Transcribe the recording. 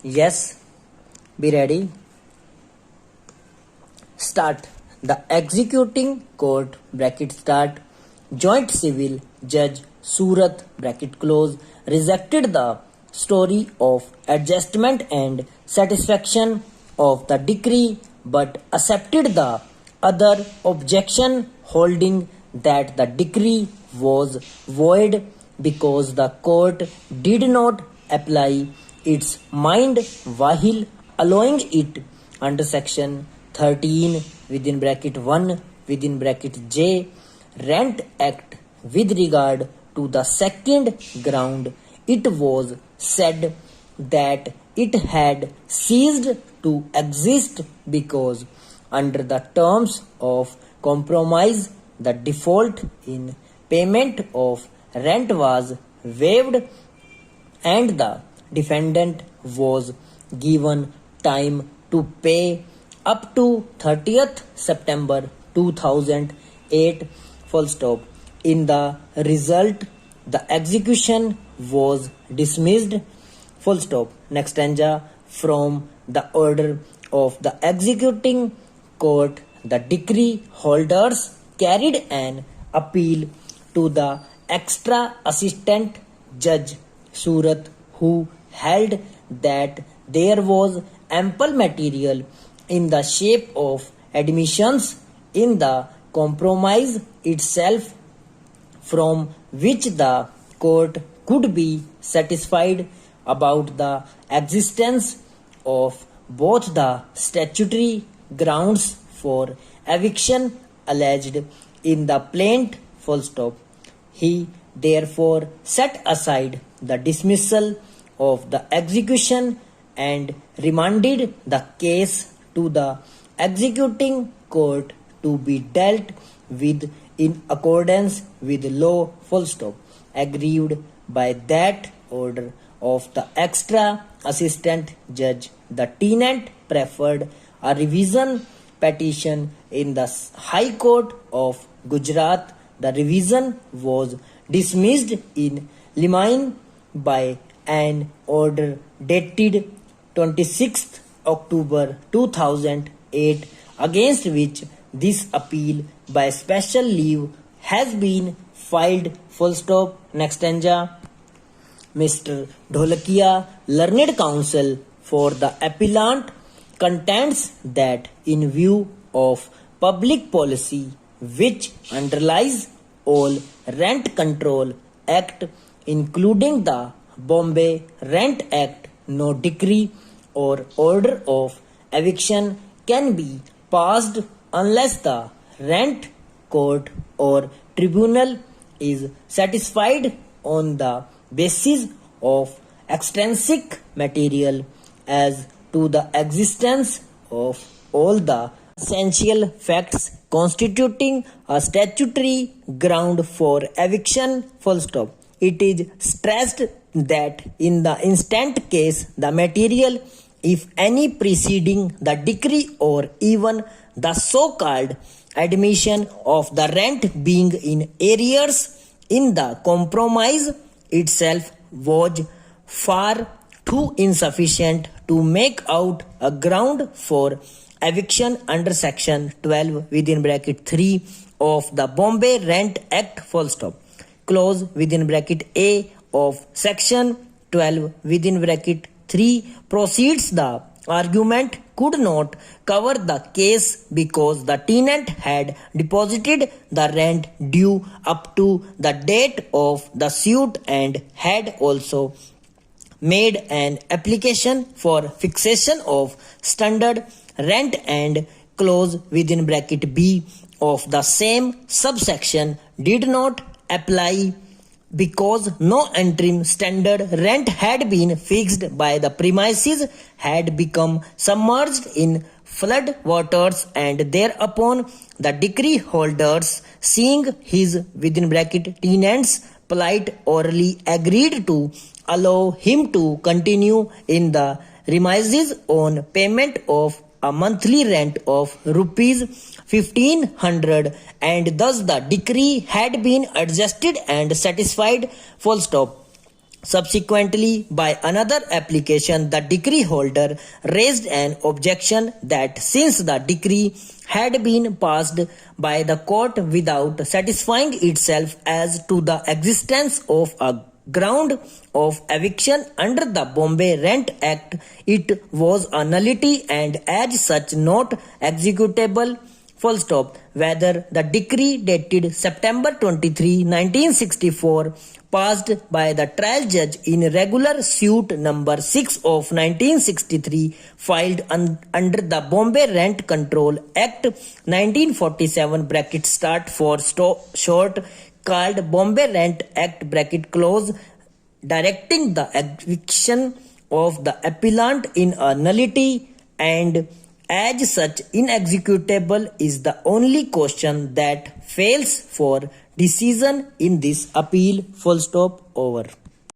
Yes, be ready. Start. The executing court bracket start. Joint civil judge Surat bracket close rejected the story of adjustment and satisfaction of the decree but accepted the other objection holding that the decree was void because the court did not apply its mind while allowing it under section 13 within bracket 1 within bracket J Rent Act with regard to the second ground. It was said that it had ceased to exist because under the terms of compromise the default in payment of rent was waived and the defendant was given time to pay up to 30th September 2008 full stop. In the result, the execution was dismissed full stop. Next stanza from the order of the executing court, the decree holders carried an appeal to the extra assistant judge Surat who held that there was ample material in the shape of admissions in the compromise itself from which the court could be satisfied about the existence of both the statutory grounds for eviction alleged in the plaint full stop. He therefore set aside the dismissal of the execution and remanded the case to the executing court to be dealt with in accordance with law full stop. Aggrieved by that order of the extra assistant judge, the tenant preferred a revision petition in the High Court of Gujarat. The revision was dismissed in limine by an order dated 26th October 2008 against which this appeal by special leave has been filed full stop. Next stanza. Mr. Dholakia, learned counsel for the appellant, contends that in view of public policy which underlies all Rent Control Act including the Bombay Rent Act, no decree or order of eviction can be passed unless the rent court or tribunal is satisfied on the basis of extrinsic material as to the existence of all the essential facts constituting a statutory ground for eviction full stop. It is stressed that in the instant case the material, if any preceding the decree or even the so-called admission of the rent being in arrears in the compromise itself was far too insufficient to make out a ground for eviction under section 12 within bracket 3 of the Bombay Rent Act full stop. Clause within bracket A of section 12 within bracket 3 proceeds the argument could not cover the case because the tenant had deposited the rent due up to the date of the suit and had also made an application for fixation of standard rent, and clause within bracket B of the same subsection did not apply because no interim standard rent had been fixed by the premises had become submerged in flood waters, and thereupon the decree holders, seeing his within bracket tenant's plight, orally agreed to allow him to continue in the premises on payment of a monthly rent of rupees 1500, and thus the decree had been adjusted and satisfied full stop. Subsequently, by another application, the decree holder raised an objection that since the decree had been passed by the court without satisfying itself as to the existence of a ground of eviction under the Bombay Rent Act, it was a nullity and as such not executable. Full stop. Whether the decree dated September 23, 1964, passed by the trial judge in regular suit number 6 of 1963, filed under the Bombay Rent Control Act 1947 bracket start for short, called Bombay Rent Act bracket close, directing the eviction of the appellant in a nullity and as such inexecutable is the only question that fails for decision in this appeal. Full stop. Over.